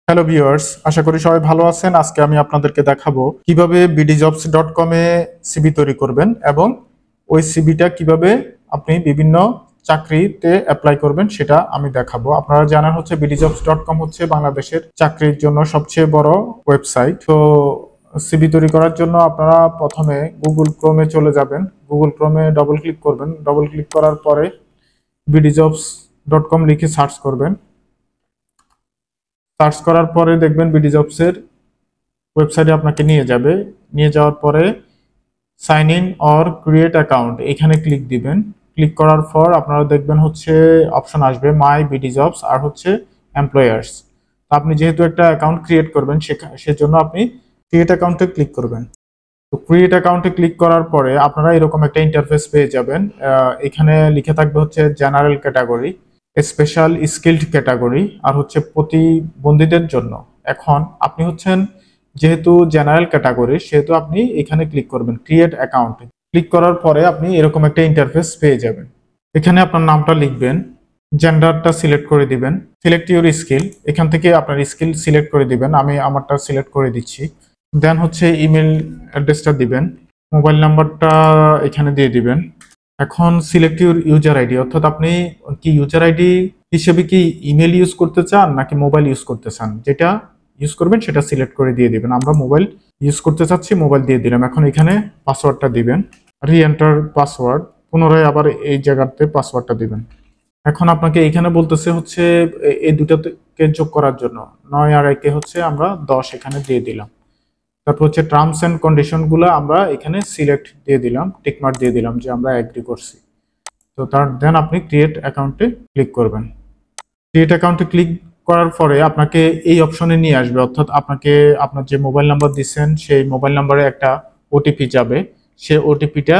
Hello viewers, আশা করি সবাই ভালো আছেন। আজকে আমি আপনাদেরকে দেখাবো কিভাবে bdjobs.com এ সিভি তৈরি করবেন এবং ওই সিভিটা কিভাবে আপনি বিভিন্ন চাকরিতে অ্যাপ্লাই করবেন সেটা আমি দেখাবো। আপনারা জানেন হচ্ছে bdjobs.com হচ্ছে বাংলাদেশের চাকরির জন্য সবচেয়ে বড় ওয়েবসাইট। তো সিভি তৈরি করার জন্য আপনারা প্রথমে গুগল ক্রোমে চলে যাবেন। গুগল ক্রোমে ডবল ক্লিক করবেন। ডবল ক্লিক করার পরে bdjobs.com লিখে সার্চ করবেন। সার্চ করার পরে দেখবেন বিডিজবসের ওয়েবসাইটে আপনাকে নিয়ে যাবে। নিয়ে যাওয়ার পরে sign in or create account এখানে ক্লিক দিবেন। ক্লিক করার পর আপনারা দেখবেন হচ্ছে অপশন আসবে মাই বিডিজবস আর হচ্ছে এমপ্লয়ার্স। আপনি যেহেতু একটা অ্যাকাউন্ট ক্রিয়েট করবেন সেজন্য আপনি ক্রিয়েট অ্যাকাউন্টে ক্লিক করবেন। তো ক্রিয়েট অ্যাকাউন্টে ক্লিক করার পরে আপনারা এরকম একটা ইন্টারফেস পেয়ে যাবেন। এখানে লিখে থাকবে হচ্ছে general category, special skilled category আর হচ্ছে প্রতিবন্ধীদের জন্য। এখন আপনি হচ্ছেন যেহেতু জেনারেল ক্যাটাগরি সেহেতু আপনি এখানে ক্লিক করবেন ক্রিয়েট অ্যাকাউন্টে। ক্লিক করার পরে আপনি এরকম একটা ইন্টারফেস পেয়ে যাবেন। এখানে আপনার নামটা লিখবেন, জেন্ডারটা সিলেক্ট করে দিবেন, সিলেক্ট ইউর স্কিল, এখান থেকে আপনার স্কিল সিলেক্ট করে দিবেন। আমি আমারটা সিলেক্ট করে দিচ্ছি। দেন হচ্ছে ইমেল অ্যাড্রেসটা দিবেন, মোবাইল নাম্বারটা এখানে দিয়ে দিবেন। এখন সিলেক্ট ইউর ইউজার আইডি, অর্থাৎ আপনি কি ইউজার আইডি হিসেবে কি ইমেল ইউজ করতে চান নাকি মোবাইল ইউজ করতে চান, যেটা ইউজ করবেন সেটা সিলেক্ট করে দিয়ে দিবেন। আমরা মোবাইল ইউজ করতে চাচ্ছি, মোবাইল দিয়ে দিলাম। এখন এখানে পাসওয়ার্ডটা দিবেন, রি এন্টার পাসওয়ার্ড, পুনরায় আবার এই জায়গাতে পাসওয়ার্ডটা দিবেন। এখন আপনাকে এখানে বলতেছে হচ্ছে এই দুটাকে যোগ করার জন্য 9 আর 1 হচ্ছে আমরা 10 এখানে দিয়ে দিলাম। তারপর হচ্ছে টার্মস এন্ড কন্ডিশন গুলো আমরা এখানে সিলেক্ট দিয়ে দিলাম, টিকমার্ক দিয়ে দিলাম যে আমরা এগ্রি করছি। তো দেন আপনি ক্রিয়েট অ্যাকাউন্টে ক্লিক করবেন। ক্রিয়েট অ্যাকাউন্টে ক্লিক করার পরে আপনাকে এই অপশনে নিয়ে আসবে, অর্থাৎ আপনাকে আপনার যে মোবাইল নাম্বার দিচ্ছেন সেই মোবাইল নাম্বারে একটা ওটিপি যাবে, সেই ওটিপিটা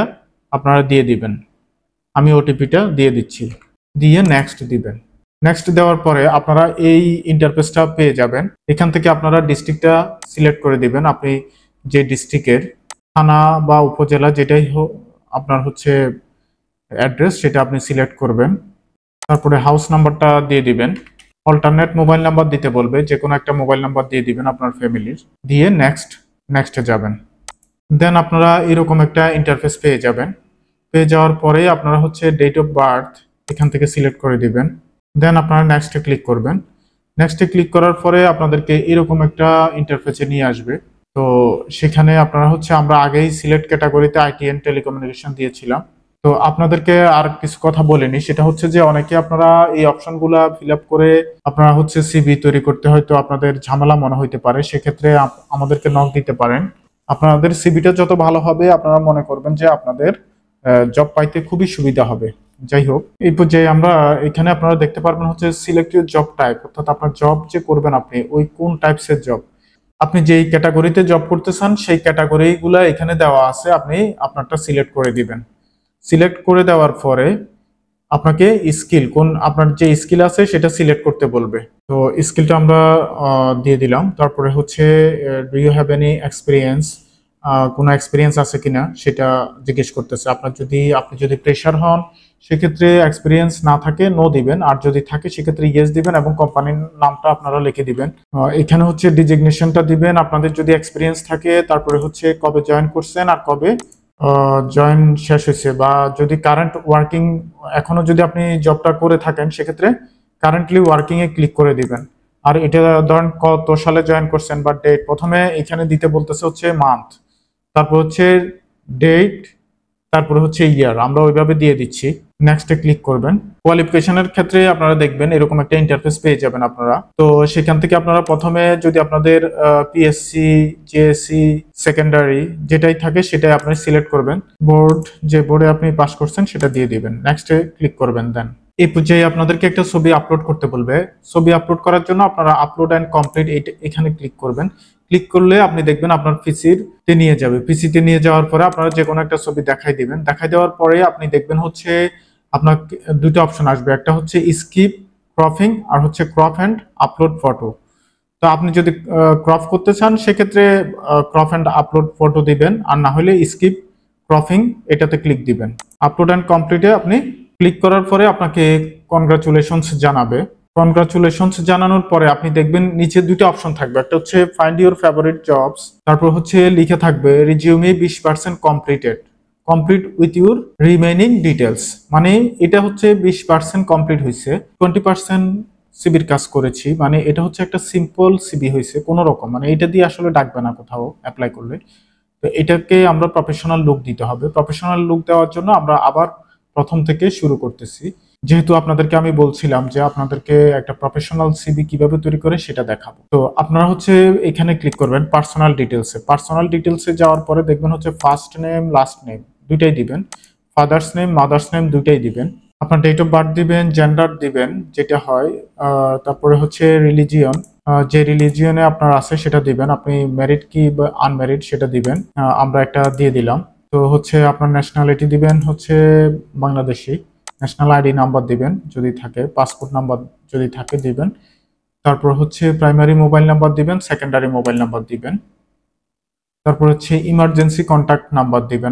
আপনারা দিয়ে দিবেন। আমি ওটিপিটা দিয়ে দিচ্ছি, দিয়ে নেক্সট দিবেন। নেক্সট দেওয়ার পরে আপনারা এই ইন্টারফেসটা পেয়ে যাবেন। এখান থেকে আপনারা ডিস্ট্রিক্টটা সিলেক্ট করে দিবেন। আপনি যে ডিস্ট্রিক্টের থানা বা উপজেলা যেটাই হোক আপনার হচ্ছে অ্যাড্রেস সেটা আপনি সিলেক্ট করবেন। তারপরে হাউস নাম্বারটা দিয়ে দিবেন। অল্টারনেট মোবাইল নাম্বার দিতে বলবে, যে কোনো একটা মোবাইল নাম্বার দিয়ে দিবেন আপনার ফ্যামিলির, দিয়ে নেক্সটে যাবেন। দেন আপনারা এরকম একটা ইন্টারফেস পেয়ে যাবেন। পেয়ে যাওয়ার পরে আপনারা হচ্ছে ডেট অফ বার্থ এখান থেকে সিলেক্ট করে দিবেন। দেন আপনারা নেক্সটে ক্লিক করবেন। নেক্সটে ক্লিক করার পরে আপনাদেরকে এরকম একটা ইন্টারফেসে নিয়ে আসবে। তো সেখানে আপনারা হচ্ছে আমরা আগেই সিলেক্ট ক্যাটাগরিতে আইটি এন্ড টেলিকমিউনিকেশন দিয়েছিলাম। তো আপনাদেরকে আর কিছু কথা বলিনি, সেটা হচ্ছে যে অনেকে আপনারা এই অপশনগুলা ফিল আপ করে আপনারা হচ্ছে সিভি তৈরি করতে হয়তো আপনাদের ঝামেলা মনে হইতে পারে। সেক্ষেত্রে আমাদেরকে নক দিতে পারেন। আপনাদের সিভিটা যত ভালো হবে আপনারা মনে করবেন যে আপনাদের জব পাইতে খুবই সুবিধা হবে। যাই হোক, এই পর্যায়ে আমরা এখানে আপনারা দেখতে পারবেন হচ্ছে সিলেক্ট ইউর জব টাইপ, অর্থাৎ আপনার জব যে করবেন আপনি ওই কোন টাইপসের জব, আপনি যেই ক্যাটাগরিতে জব করতে চান সেই ক্যাটাগরিগুলো এখানে দেওয়া আছে, আপনি আপনারটা সিলেক্ট করে দিবেন। সিলেক্ট করে দেওয়ার পরে আপনাকে স্কিল কোন আপনার যে স্কিল আছে সেটা সিলেক্ট করতে বলবে। তো স্কিলটা আমরা দিয়ে দিলাম। তারপরে হচ্ছে do you have any experience, কোনো এক্সপিরিয়েন্স আছে কিনা সেটা জিজ্ঞেস করতেছে। আপনি যদি প্রেশার হন সেক্ষেত্রে এক্সপিরিয়েন্স না থাকে নো দিবেন, আর যদি থাকে সেক্ষেত্রে ইয়েস দিবেন এবং কোম্পানির নামটা আপনারা লিখে দিবেন। এখানে হচ্ছে ডিজিগনেশনটা দিবেন আপনাদের যদি এক্সপিরিয়েন্স থাকে, তারপরে হচ্ছে কবে জয়েন করছেন আর কবে জয়েন শেষ হয়েছে, বা যদি কারেন্ট ওয়ার্কিং এখনো যদি আপনি জবটা করে থাকেন সেক্ষেত্রে কারেন্টলি ওয়ার্কিং এ ক্লিক করে দিবেন। আর এটা ধরেন কত সালে জয়েন করছেন বা ডেট, প্রথমে এখানে দিতে বলতেছে হচ্ছে মান্থ, তারপর হচ্ছে ডেট, তারপরে হচ্ছে ইয়ার, আমরা ওইভাবে দিয়ে দিচ্ছি। নেক্সটে ক্লিক করবেন। কোয়ালিফিকেশনের ক্ষেত্রে আপনারা দেখবেন এরকম একটা ইন্টারফেস পেয়ে যাবেন আপনারা। তো সেখান থেকে আপনারা প্রথমে যদি আপনাদের পিএসসি, জেএসসি, সেকেন্ডারি যেটাই থাকে সেটাই আপনি সিলেক্ট করবেন। বোর্ড, যে বোর্ডে আপনি পাস করছেন সেটা দিয়ে দিবেন। নেক্সটে ক্লিক করবেন। দেন এই পর্যায়ে আপনাদেরকে একটা ছবি আপলোড করতে বলবে। ছবি আপলোড করার জন্য আপনারা আপলোড অ্যান্ড কমপ্লিট এখানে ক্লিক করবেন। ক্লিক করলে আপনি দেখবেন আপনার পিসিতে নিয়ে যাবে। পিসিতে নিয়ে যাওয়ার পরে আপনারা যে কোনো একটা ছবি দেখাই দিবেন। দেখাই দেওয়ার পরে আপনি দেখবেন হচ্ছে আপনার দুটো অপশন আসবে, একটা হচ্ছে স্কিপ ক্রপিং আর হচ্ছে ক্রপ অ্যান্ড আপলোড ফটো। তো আপনি যদি ক্রপ করতে চান সেক্ষেত্রে ক্রপ অ্যান্ড আপলোড ফটো দিবেন, আর না হলে স্কিপ ক্রপিং এটাতে ক্লিক দিবেন। আপলোড অ্যান্ড কমপ্লিটে আপনি ক্লিক করার পরে আপনাকে কনগ্রাচুলেশনস জানাবে। কনগ্রাচুলেশনস জানানোর পরে আপনি দেখবেন নিচে দুইটা অপশন থাকবে, একটা হচ্ছে ফাইন্ড ইউর ফেভারিট জবস, তারপর হচ্ছে লিখে থাকবে resume 20% completed, complete with your remaining details. মানে এটা হচ্ছে 20% কমপ্লিট হয়েছে, 20% সিবির কাজ করেছি, মানে এটা হচ্ছে একটা সিম্পল সিবি হয়েছে কোনো রকম, মানে এটা দিয়ে আসলে ডাকবে না কোথাও অ্যাপ্লাই করলে। তো এটাকে আমরা প্রফেশনাল লুক দিতে হবে। প্রফেশনাল লুক দেওয়ার জন্য আমরা আবার প্রথম থেকে শুরু করতেছি। যেহেতু আপনাদেরকে আমি বলছিলাম যে আপনাদেরকে একটা প্রফেশনাল সিভি কিভাবে তৈরি করে সেটা দেখাবো, তো আপনারা হচ্ছে এখানে ক্লিক করবেন পার্সোনাল ডিটেলসে। পার্সোনাল ডিটেলসে যাওয়ার পরে দেখবেন হচ্ছে ফার্স্ট নেম লাস্ট নেম দুইটাই দিবেন, ফাদার্স নেম মাদার্স নেম দুইটাই দিবেন, আপনার ডেট অফ বার্থ দিবেন, জেন্ডার দিবেন যেটা হয়, তারপরে হচ্ছে রিলিজিয়ন, যে রিলিজিয়নে আপনার আছে সেটা দিবেন, আপনি ম্যারিড কি বা আনম্যারিড সেটা দিবেন, আমরা একটা দিয়ে দিলাম। তো হচ্ছে আপনার ন্যাশনালিটি দিবেন হচ্ছে বাংলাদেশি, ন্যাশনাল আইডি নাম্বার দিবেন যদি থাকে, পাসপোর্ট নাম্বার যদি থাকে দিবেন, তারপর হচ্ছে প্রাইমারি মোবাইল নাম্বার দিবেন, সেকেন্ডারি মোবাইল নাম্বার দিবেন, তারপর হচ্ছে ইমার্জেন্সি কন্ট্যাক্ট নাম্বার দিবেন,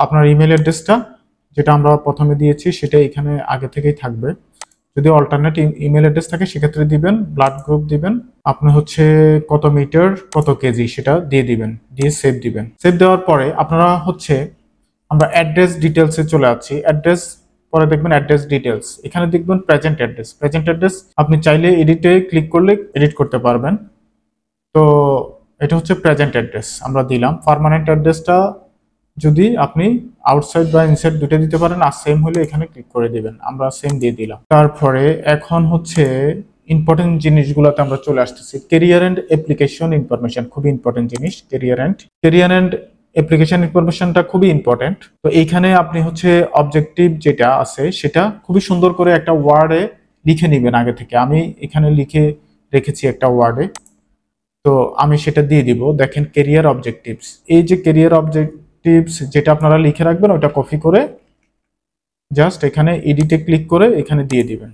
আপনার ইমেল অ্যাড্রেসটা যেটা আমরা প্রথমে দিয়েছি সেটা এখানে আগে থেকেই থাকবে, যদি অল্টারনেট ইমেল অ্যাড্রেস থাকে সেক্ষেত্রে দিবেন, ব্লাড গ্রুপ দিবেন, আপনি হচ্ছে কত মিটার কত কেজি সেটা দিয়ে দিবেন, দিয়ে সেভ দিবেন। সেভ দেওয়ার পরে আপনারা হচ্ছে আমরা অ্যাড্রেস ডিটেলসে চলে আসছি। অ্যাড্রেস পরে দেখবেন অ্যাড্রেস ডিটেলস, এখানে দেখবেন প্রেজেন্ট অ্যাড্রেস। প্রেজেন্ট অ্যাড্রেস আপনি চাইলে এডিটে ক্লিক করলে এডিট করতে পারবেন। তো এটা হচ্ছে প্রেজেন্ট অ্যাড্রেস আমরা দিলাম। পার্মানেন্ট অ্যাড্রেসটা যদি আপনি আউটসাইড বা ইনসাইড দুটো দিতে পারেন, আর সেম হলে এখানে ক্লিক করে দিবেন, আমরা সেম দিয়ে দিলাম। তারপরে এখন হচ্ছে ইম্পর্টেন্ট জিনিসগুলোতে আমরা চলে আসতেছি। ক্যারিয়ার এন্ড অ্যাপ্লিকেশন ইনফরমেশন খুবই ইম্পর্টেন্ট জিনিস। ক্যারিয়ার এন্ড অ্যাপ্লিকেশন ইনফরমেশনটা খুবই ইম্পর্টেন্ট। তো এইখানে আপনি হচ্ছে অবজেক্টিভ যেটা আছে সেটা খুবই সুন্দর করে একটা ওয়ার্ডে লিখে নেবেন আগে থেকে। আমি এখানে লিখে রেখেছি একটা ওয়ার্ডে, তো আমি সেটা দিয়ে দিব। দেখেন ক্যারিয়ার অবজেক্টিভস, এই যে ক্যারিয়ার অবজেক্টিভস যেটা আপনারা লিখে রাখবেন ওটা কপি করে জাস্ট এখানে এডিটে ক্লিক করে এখানে দিয়ে দিবেন।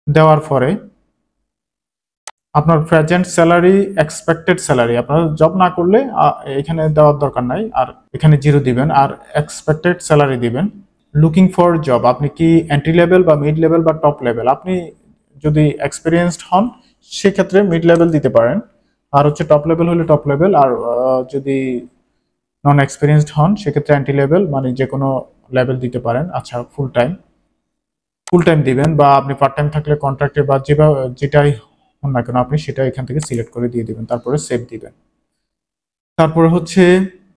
দেওয়ার পরে আপনার প্রেজেন্ট স্যালারি, এক্সপেক্টেড স্যালারি, আপনারা জব না করলে এখানে দেওয়ার দরকার নাই, আর এখানে 0 দিবেন, আর এক্সপেক্টেড স্যালারি দিবেন। লুকিং ফর জব, আপনি কি এন্ট্রি লেভেল বা মিড লেভেল বা টপ লেভেল, আপনি যদি এক্সপিরিয়েন্সড হন সেক্ষেত্রে মিড লেভেল দিতে পারেন, আর হচ্ছে টপ লেভেল হলে টপ লেভেল, আর যদি নন এক্সপিরিয়েন্সড হন সেক্ষেত্রে এন্ট্রি লেভেল মানে যে কোনো লেভেল দিতে পারেন। আচ্ছা ফুল টাইম দিবেন, বা আপনি পার্ট টাইম থাকলে কন্ট্রাক্টে বা যেটাই হন না কেন আপনি সেটা এখান থেকে সিলেক্ট করে দিয়ে দিবেন, তারপরে সেভ দিবেন। তারপরে হচ্ছে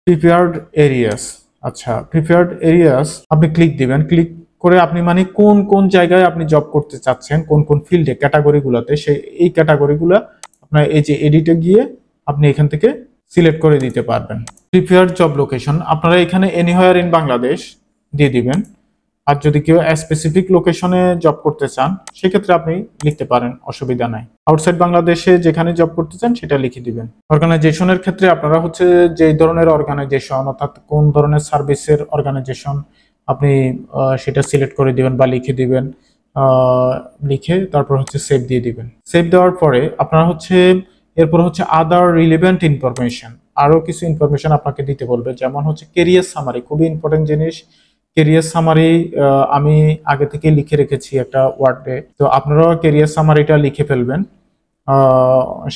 প্রিপেয়ার্ড এরিয়াস। আচ্ছা প্রিপেয়ার্ড এরিয়াস আপনি ক্লিক দিবেন, ক্লিক করে আপনি মানে কোন কোন জায়গায় আপনি জব করতে চাচ্ছেন, কোন কোন ফিল্ডে ক্যাটাগরিগুলোতে, সেই এই ক্যাটাগরিগুলো আপনার এই যে এডিটে গিয়ে আপনি এখান থেকে সিলেক্ট করে দিতে পারবেন। প্রিপেয়ার্ড জব লোকেশন আপনারা এখানে এনিহোয়ার ইন বাংলাদেশ দিয়ে দিবেন, আর যদি কেউ স্পেসিফিক লোকেশনে জব করতে চান সেক্ষেত্রে আপনি লিখতে পারেন, অসুবিধা নাই। আউটসাইড বাংলাদেশে যেখানে জব করতে চান সেটা লিখে দিবেন। অর্গানাইজেশনের ক্ষেত্রে আপনারা হচ্ছে যে ধরনের অর্গানাইজেশন অর্থাৎ কোন ধরনের সার্ভিসের অর্গানাইজেশন আপনি সেটা সিলেক্ট করে দিবেন বা লিখে দিবেন, লিখে তারপর হচ্ছে সেভ দিয়ে দিবেন। সেভ দেওয়ার পরে আপনারা হচ্ছে এরপর হচ্ছে আদার রিলেভেন্ট ইনফরমেশন, আরো কিছু ইনফরমেশন আপনাকে দিতে বলবে, যেমন হচ্ছে কেরিয়ার সামারি, খুবই ইম্পর্টেন্ট জিনিস। কেরিয়ার সামারি আমি আগে থেকে লিখে রেখেছি একটা ওয়ার্ডে, তো আপনারাও কেরিয়ার সামারিটা লিখে ফেলবেন।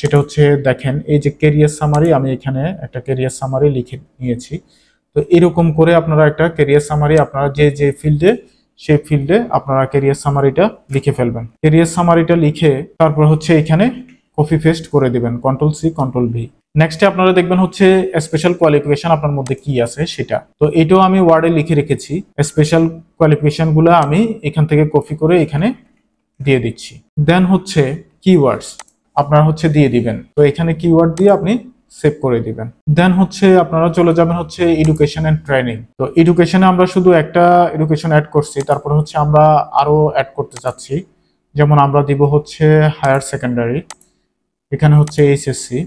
সেটা হচ্ছে দেখেন এই যে কেরিয়ার সামারি, আমি এখানে একটা কেরিয়ার সামারি লিখে নিয়েছি। তো এরকম করে আপনারা একটা কেরিয়ার সামারি আপনারা যে যে ফিল্ডে সেই ফিল্ডে আপনারা কেরিয়ার সামারিটা লিখে ফেলবেন। কেরিয়ার সামারিটা লিখে তারপর হচ্ছে এখানে কপি পেস্ট করে দিবেন, কন্ট্রোল সি কন্ট্রোল ভি। নেক্সটে আপনারা দেখবেন হচ্ছে স্পেশাল কোয়ালিফিকেশন আপনার মধ্যে কি আছে সেটা, তো এটাও আমি ওয়ার্ডে লিখে রেখেছি। স্পেশাল কোয়ালিফিকেশন গুলো আমি এখান থেকে কপি করে এখানে দিয়ে দিচ্ছি। দেন হচ্ছে কিওয়ার্ডস আপনারা হচ্ছে দিয়ে দিবেন, তো এখানে কিওয়ার্ড দিয়ে আপনি সেভ করে দিবেন। দেন হচ্ছে আপনারা চলে যাবেন হচ্ছে এডুকেশন এন্ড ট্রেনিং। তো এডুকেশনে আমরা শুধু একটা এডুকেশন অ্যাড করছি, তারপর হচ্ছে আমরা আরো অ্যাড করতে চাচ্ছি, যেমন আমরা দিব হচ্ছে হায়ার সেকেন্ডারি, এখানে হচ্ছে এইচএসসি,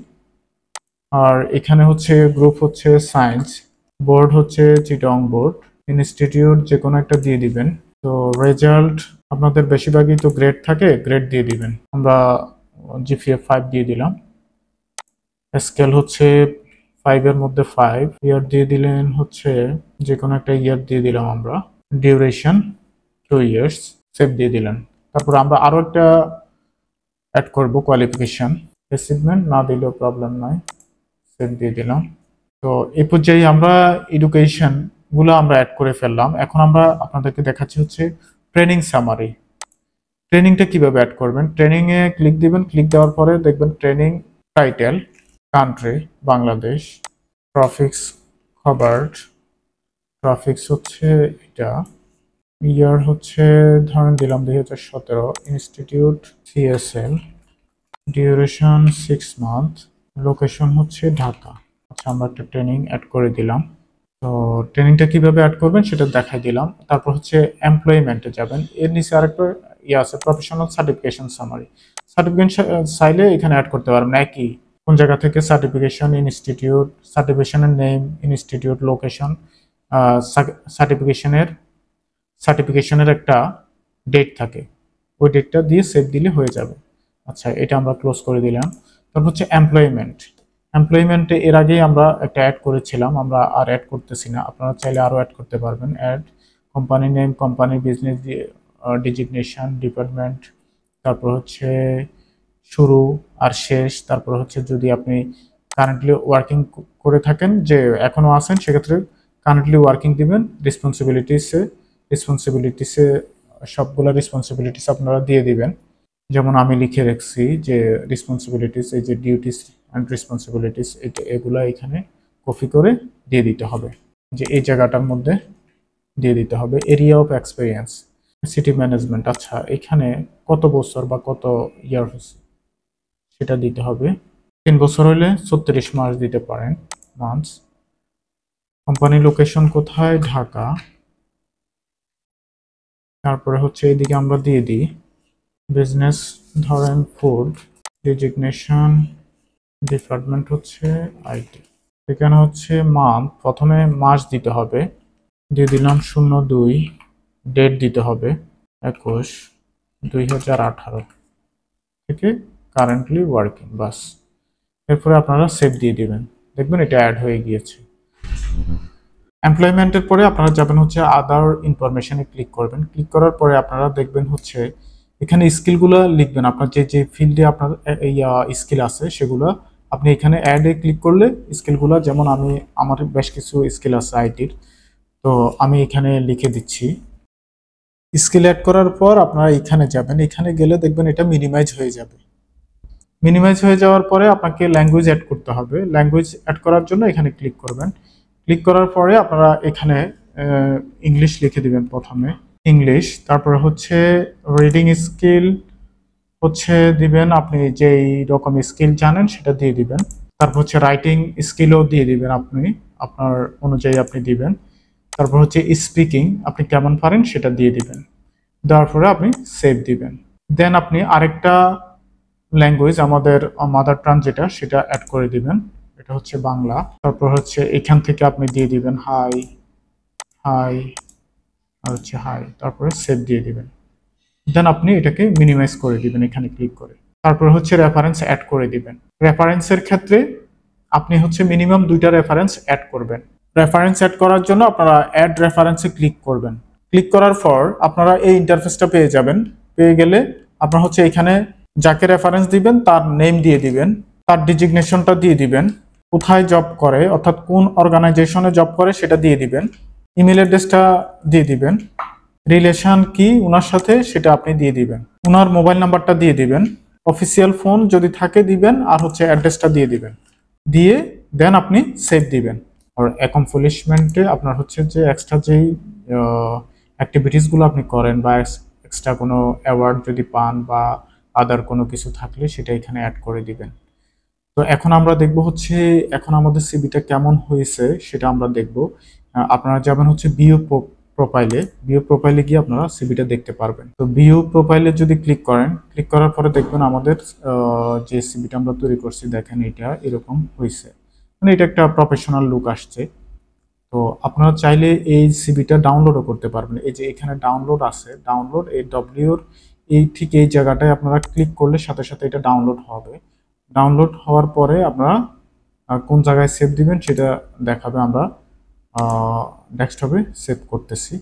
আর এখানে হচ্ছে গ্রুপ হচ্ছে সায়েন্স, বোর্ড হচ্ছে চিটং বোর্ড, ইনস্টিটিউট যে কোনো একটা দিয়ে দিবেন। তো রেজাল্ট আপনাদের বেশিরভাগই তো গ্রেড থাকে, গ্রেড দিয়ে দিবেন, আমরা জিপিএ 5 দিয়ে দিলাম। স্কেল হচ্ছে 5 এর মধ্যে 5, ইয়ার দিয়ে দিলেন হচ্ছে যে কোনো একটা ইয়ার দিয়ে দিলাম আমরা, ডিউরেশন 2 ইয়ার্স, সেভ দিয়ে দিলেন। তারপর আমরা আরো একটা অ্যাড করব কোয়ালিফিকেশন। অ্যাচিভমেন্ট না দিলেও প্রবলেম নাই, সেভ দিয়ে দিলাম। তো এই পর্যায়ে আমরা এডুকেশন গুলো আমরা অ্যাড করে ফেললাম। এখন আমরা আপনাদেরকে দেখাচ্ছি হচ্ছে ট্রেনিং সামারি। ট্রেনিংটা কিভাবে অ্যাড করবেন। ট্রেনিং এ ক্লিক দিবেন, ক্লিক দেওয়ার পরে দেখবেন training title, country Bangladesh, topics covered, topics হচ্ছে এটা, ইয়ার হচ্ছে ধরেন দিলাম 2017, institute CSL, duration 6 month, location হচ্ছে ঢাকা। আচ্ছা, আমরা একটা ট্রেনিং অ্যাড করে দিলাম। তো ট্রেনিংটা কিভাবে অ্যাড করবেন সেটা দেখাই দিলাম। তারপর হচ্ছে এমপ্লয়মেন্টে যাবেন, এর নিচে আরেকটা ইয়ে আছে প্রফেশনাল সার্টিফিকেশন সামারি। সার্টিফিকেশন চাইলে এখানে অ্যাড করতে পারবেন, একই কোন জায়গা থেকে সার্টিফিকেশন, ইনস্টিটিউট, সার্টিফিকেশনের নেম, ইনস্টিটিউট, লোকেশন, সার্টিফিকেশনের একটা ডেট থাকে, ওই ডেটটা দিয়ে সেভ দিলে হয়ে যাবে। আচ্ছা, এটা আমরা ক্লোজ করে দিলাম। তারপর হচ্ছে এমপ্লয়মেন্টে এর আগেই আমরা একটা অ্যাড করেছিলাম, আমরা আর অ্যাড করতেছি না। আপনারা চাইলে আরও অ্যাড করতে পারবেন। Add company name, company business designation, department, তারপর হচ্ছে শুরু আর শেষ, তারপর হচ্ছে যদি আপনি কারেন্টলি ওয়ার্কিং করে থাকেন, যে এখনো আছেন, সেক্ষেত্রে কারেন্টলি ওয়ার্কিং দিবেন। রেসপন্সিবিলিটিসে সবগুলো রেসপন্সিবিলিটিস আপনারা দিয়ে দিবেন। যেমন আমি লিখে রাখছি যে রেসপন্সিবিলিটিস, এই যে ডিউটিস অ্যান্ড রেসপন্সিবিলিটিস, এগুলা এখানে কপি করে দিয়ে দিতে হবে, যে এই জায়গাটার মধ্যে দিয়ে দিতে হবে। Area of experience, city management, আচ্ছা এখানে কত বছর বা কত ইয়ার হচ্ছে সেটা দিতে হবে। 3 বছর হলে 36 মাস দিতে পারেন, মান্থস। কোম্পানি লোকেশন কোথায়, ঢাকা। তারপরে হচ্ছে এইদিকে আমরা দিয়ে দিই বিজনেস, ধরেন ফুড, ডিজিগনেশন, ডিপার্টমেন্ট হচ্ছে আইটি। এখানে হচ্ছে মান্থ, প্রথমে মাস দিতে হবে, দিয়ে দিলাম 02, ডেট দিতে হবে 21/2018 থেকে কারেন্টলি ওয়ার্কিং, বাস। এরপরে আপনারা সেভ দিয়ে দিবেন, দেখবেন এটা অ্যাড হয়ে গিয়েছে। এমপ্লয়মেন্টের পরে আপনারা যাবেন হচ্ছে আদার ইনফরমেশনে ক্লিক করবেন। ক্লিক করার পরে আপনারা দেখবেন হচ্ছে এখানে স্কিলগুলো লিখবেন, আপনার যে যে ফিল্ডে আপনার স্কিল আছে সেগুলো আপনি এখানে অ্যাডে ক্লিক করলে স্কিলগুলো, যেমন আমার বেশ কিছু স্কিল আছে আইটির, তো আমি এখানে লিখে দিচ্ছি। স্কিল অ্যাড করার পর আপনারা এখানে যাবেন, এখানে গেলে দেখবেন এটা মিনিমাইজ হয়ে যাবে। মিনিমাইজ হয়ে যাওয়ার পরে আপনাকে ল্যাঙ্গুয়েজ অ্যাড করতে হবে। ল্যাঙ্গুয়েজ অ্যাড করার জন্য এখানে ক্লিক করবেন। ক্লিক করার পরে আপনারা এখানে ইংলিশ লিখে দিবেন, প্রথমে ইংলিশ, তারপরে হচ্ছে রিডিং স্কিল হচ্ছে দিবেন, আপনি যেই রকম স্কিল জানেন সেটা দিয়ে দিবেন। তারপর হচ্ছে রাইটিং স্কিলও দিয়ে দিবেন, আপনি আপনার অনুযায়ী আপনি দিবেন। তারপর হচ্ছে স্পিকিং, আপনি কেমন পারেন সেটা দিয়ে দিবেন। দেওয়ার পরে আপনি সেভ দিবেন। দেন আপনি আরেকটা ল্যাঙ্গুয়েজ, আমাদের মাদার টাং যেটা, সেটা অ্যাড করে দিবেন। এটা হচ্ছে বাংলা। তারপর হচ্ছে এখান থেকে আপনি দিয়ে দিবেন হাই, হাই, আর হচ্ছে হাই, তারপরে সেভ দিয়ে দিবেন। দেন আপনি এটাকে মিনিমাইজ করে দিবেন এখানে ক্লিক করে। তারপর হচ্ছে রেফারেন্স অ্যাড করে দিবেন। রেফারেন্সের ক্ষেত্রে আপনি হচ্ছে মিনিমাম 2টা রেফারেন্স অ্যাড করবেন। রেফারেন্স অ্যাড করার জন্য আপনারা অ্যাড রেফারেন্সে ক্লিক করবেন। ক্লিক করার পর আপনারা এই ইন্টারফেসটা পেয়ে যাবেন। পেয়ে গেলে আপনারা হচ্ছে এখানে যাকে রেফারেন্স দিবেন তার নেম দিয়ে দিবেন, তার ডিজিগনেশনটা দিয়ে দিবেন, কোথায় জব করে অর্থাৎ কোন অর্গানাইজেশনে জব করে সেটা দিয়ে দিবেন, ইমেল অ্যাড্রেসটা দিয়ে দিবেন, রিলেশন কি ওনার সাথে সেটা আপনি দিয়ে দিবেন, ওনার মোবাইল নাম্বারটা দিয়ে দিবেন, অফিসিয়াল ফোন যদি থাকে দিবেন, আর হচ্ছে অ্যাড্রেসটা দিয়ে দিবেন। দিয়ে দেন আপনি সেভ দিবেন। আর অ্যাকমপ্লিশমেন্টে আপনার হচ্ছে যে এক্সট্রা যেই অ্যাক্টিভিটিসগুলো আপনি করেন বা এক্সট্রা কোনো অ্যাওয়ার্ড যদি পান বা আদার কোনো কিছু থাকলে সেটা এখানে অ্যাড করে দিবেন। তো এখন আমরা দেখব হচ্ছে এখন আমাদের সিভিটা কেমন হয়েছে সেটা আমরা দেখব। আপনারা যাবেন হচ্ছে ভিউ প্রোফাইলে গিয়ে আপনারা সিভিটা দেখতে পারবেন। তো ভিউ প্রোফাইলে যদি ক্লিক করেন, ক্লিক করার পরে দেখবেন আমাদের যে সিভিটা আমরা তৈরি করছি, দেখেন এটা এরকম হয়েছে, মানে এটা একটা প্রফেশনাল লুক আসছে। তো আপনারা চাইলে এই সিভিটা ডাউনলোডও করতে পারবেন। এই যে এখানে ডাউনলোড আছে, ডাউনলোড এই ডব্লিউর ঠিক এই জায়গাটায় আপনারা ক্লিক করলে সাথে সাথে এটা ডাউনলোড হবে। ডাউনলোড হওয়ার পরে আপনারা কোন জায়গায় সেভ দিবেন সেটা দেখাবে। আমরা ডেস্কটপে সেভ করতেছি।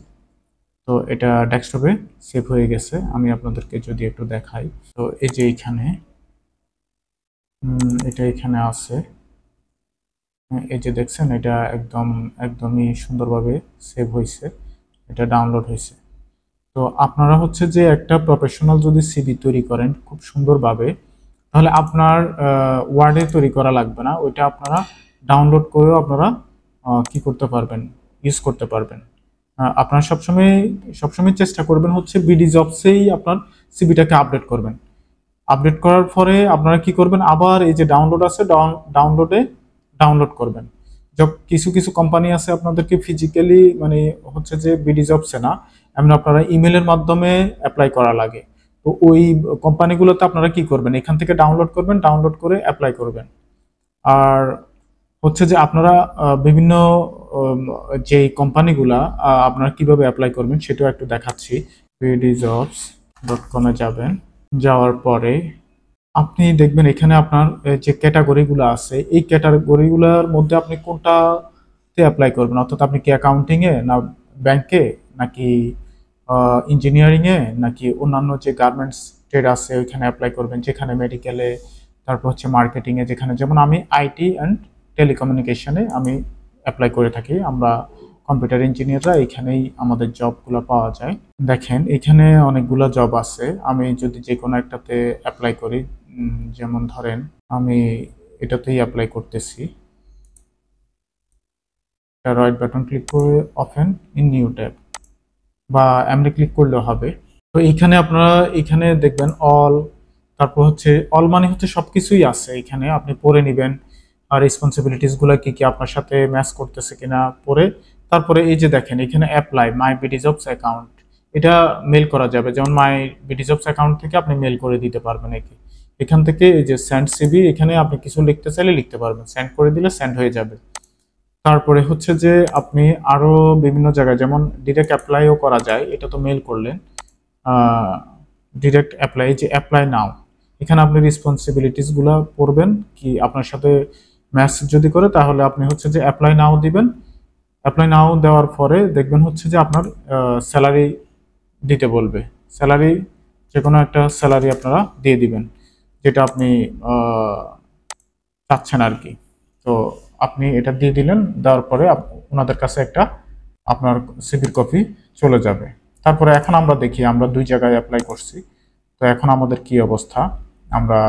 তো এটা ডেস্কটপে সেভ হয়ে গেছে। আমি আপনাদেরকে যদি একটু দেখাই, তো এই যে এখানে এটা এখানে আছে, এই যে দেখছেন এটা একদমই সুন্দরভাবে সেভ হয়েছে, এটা ডাউনলোড হয়েছে। তো আপনারা হচ্ছে যে একটা প্রফেশনাল যদি সিভি তৈরি করেন খুব সুন্দরভাবে, তাহলে আপনার ওয়ার্ডে তৈরি করা লাগবে না, ওইটা আপনারা ডাউনলোড করেও আপনারা কি করতে পারবেন, ইউজ করতে পারবেন। আপনারা সবসময় চেষ্টা করবেন হচ্ছে বিডি জবসেই আপনার সিভিটাকে আপডেট করবেন। আপডেট করার পরে আপনারা কি করবেন, আবার এই যে ডাউনলোড আছে ডাউনলোড করবেন। কিছু কিছু কোম্পানি আছে আপনাদেরকে ফিজিক্যালি মানে হচ্ছে যে বিডি জবসে না, এমন আপনারা ইমেলের মাধ্যমে অ্যাপ্লাই করা লাগে। তো ওই কোম্পানিগুলোতে আপনারা কি করবেন, এখান থেকে ডাউনলোড করবেন, ডাউনলোড করে অ্যাপ্লাই করবেন। আর হচ্ছে যে আপনারা বিভিন্ন যে কোম্পানিগুলা আপনারা কিভাবে অ্যাপ্লাই করবেন সেটাও একটু দেখাচ্ছি। bdjobs.com-এ যাবেন, যাওয়ার পরে আপনি দেখবেন এখানে আপনার যে ক্যাটাগরিগুলো আছে, এই ক্যাটাগরিগুলোর মধ্যে আপনি কোনটাতে অ্যাপ্লাই করবেন, অর্থাৎ আপনি কি অ্যাকাউন্টিংয়ে না ব্যাংকে নাকি ইঞ্জিনিয়ারিংয়ে নাকি অন্যান্য যে গার্মেন্টস ট্রেড আছে ওইখানে অ্যাপ্লাই করবেন, যেখানে মেডিকেলে, তারপর হচ্ছে মার্কেটিংয়ে, যেখানে যেমন আমি আইটি অ্যান্ড টেলিকমিউনিকেশনে আমি অ্যাপ্লাই করে থাকি। আমরা কম্পিউটার ইঞ্জিনিয়াররা এখানেই আমাদের জবগুলো পাওয়া যায়। দেখেন এখানে অনেকগুলো জব আছে, আমি যদি যে কোনো একটাতে অ্যাপ্লাই করি, যেমন ধরেন আমি এটাতেই অ্যাপ্লাই করতেছি, রাইট বাটন ক্লিক করে ওপেন ইন নিউ ট্যাব বা এমনি ক্লিক করলেও হবে। তো এইখানে আপনারা এখানে দেখবেন অল, তারপর হচ্ছে অল মানে হচ্ছে সবকিছুই আছে এখানে, আপনি পড়ে নেবেন আর রেসপন্সিবিলিটিস গুলো কি কি আপনার সাথে ম্যাচ করতেছে কিনা পড়ে। তারপরে এই যে দেখেন এখানে অ্যাপ্লাই মাই বিডিজবস অ্যাকাউন্ট, এটা মেল করা যাবে, যেমন মাই বিডিজবস অ্যাকাউন্ট থেকে আপনি মেল করে দিতে পারবেন। এখান থেকে এই যে সেন্ড সিভি, এখানে আপনি কিছু লিখতে চাইলে লিখতে পারবেন, সেন্ড করে দিলে সেন্ড হয়ে যাবে। তারপরে হচ্ছে যে আপনি আরো বিভিন্ন জায়গায় যেমন ডিরেক্ট অ্যাপ্লাইও করা যায়, এটা তো মেল করলেন, ডিরেক্ট অ্যাপ্লাই, যে অ্যাপ্লাই নাও, এখানে আপনি রেসপন্সিবিলিটিস গুলা পড়বেন, কি আপনার সাথে ম্যাচ যদি করে তাহলে আপনি হচ্ছে যে অ্যাপ্লাই নাও দিবেন। অ্যাপ্লাই নাও দেওয়ার পরে দেখবেন হচ্ছে যে আপনার স্যালারি দিতে বলবে, স্যালারি যে কোনো একটা স্যালারি আপনারা দিয়ে দিবেন যেটা আপনি চাচ্ছেন আর কি। তো আপনি এটা দিয়ে দিলেন, দেওয়ার পরে ওনাদের কাছে একটা আপনার সিভির কপি চলে যাবে। তারপরে এখন আমরা দেখি, আমরা 2 জায়গায় অ্যাপ্লাই করছি, তো এখন আমাদের কি অবস্থা আমরা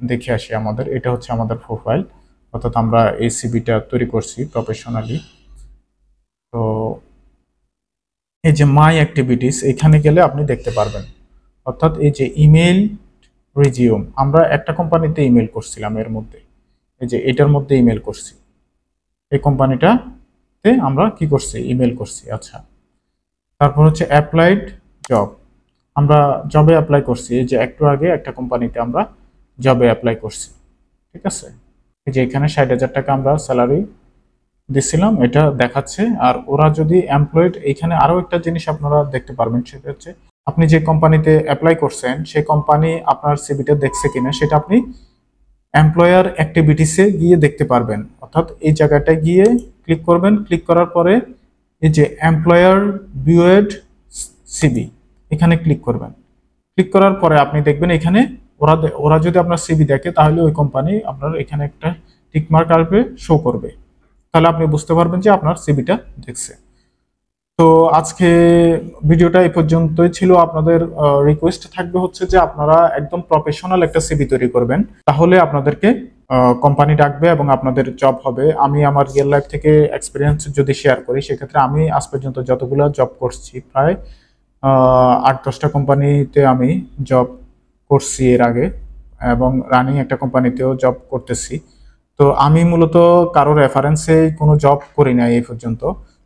দেখে আসি। আমাদের এটা হচ্ছে আমাদের প্রোফাইল, অর্থাৎ আমরা এই সিভিটা তৈরি করছি প্রফেশনালি। তো এই যে মাই অ্যাক্টিভিটিস, এখানে গেলে আপনি দেখতে পারবেন, অর্থাৎ এই যে ইমেল রিজিউম, আমরা একটা কোম্পানিতে ইমেল করছিলাম, এর মধ্যে এই যে এটার মধ্যে ইমেল করছি, এই কোম্পানিটাতে আমরা কি করছি, ইমেল করছি। আচ্ছা, তারপর হচ্ছে অ্যাপ্লাইড জব, আমরা জবে অ্যাপ্লাই করছি, এই যে একটু আগে একটা কোম্পানিতে আমরা জবে অ্যাপ্লাই করছি, ঠিক আছে। এই যে এখানে 60,000 টাকা আমরা স্যালারি দিছিলাম, এটা দেখাচ্ছে। আর ওরা যদি এমপ্লয়েড, এখানে আরো একটা জিনিস আপনারা দেখতে পারবেন, সেটা হচ্ছে আপনি যে কোম্পানিতে অ্যাপ্লাই করছেন সেই কোম্পানি আপনার সিভিটা দেখছে কিনা সেটা আপনি এমপ্লয়ার অ্যাক্টিভিটিসে গিয়ে দেখতে পারবেন। অর্থাৎ এই জায়গাটায় গিয়ে ক্লিক করবেন, ক্লিক করার পরে এই যে এমপ্লয়ার ভিউড সিভি, এখানে ক্লিক করবেন। ক্লিক করার পরে আপনি দেখবেন এখানে ওরা যদি আপনার সিভি দেখে তাহলে ওই কোম্পানি আপনার এখানে একটা টিকমার্ক আসবে, শো করবে, তাহলে আপনি বুঝতে পারবেন যে আপনার সিভিটা দেখছে। তো আজকে ভিডিওটা এই পর্যন্তই ছিল। আপনাদের রিকোয়েস্ট থাকবে হচ্ছে যে আপনারা একদম প্রফেশনাল একটা সিভি তৈরি করবেন, তাহলে আপনাদেরকে কোম্পানি ডাকবে এবং আপনাদের জব হবে। আমি আমার রিয়েল লাইফ থেকে এক্সপিরিয়েন্স যদি শেয়ার করি, সেক্ষেত্রে আমি আজ পর্যন্ত যতগুলো জব করছি প্রায় 8-10টা কোম্পানিতে আমি জব করছি এর আগে, এবং রানিং একটা কোম্পানিতেও জব করতেছি। তো আমি মূলত কারো রেফারেন্সে কোনো জব করি নাই এই পর্যন্ত,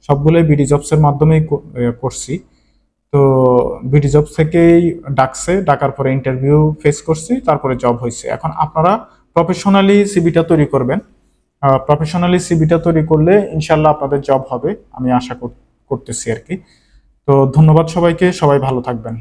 সবগুলোই বিডি জবসের মাধ্যমেই করছি। তো বিডি জবস থেকেই ডাকছে, ডাকার পরে ইন্টারভিউ ফেস করছি, তারপরে জব হয়েছে। এখন আপনারা প্রফেশনালি সিভিটা তৈরি করবেন, প্রফেশনালি সিভিটা তৈরি করলে ইনশাল্লাহ আপনাদের জব হবে, আমি আশা করতেছি আর কি। তো ধন্যবাদ সবাইকে, সবাই ভালো থাকবেন।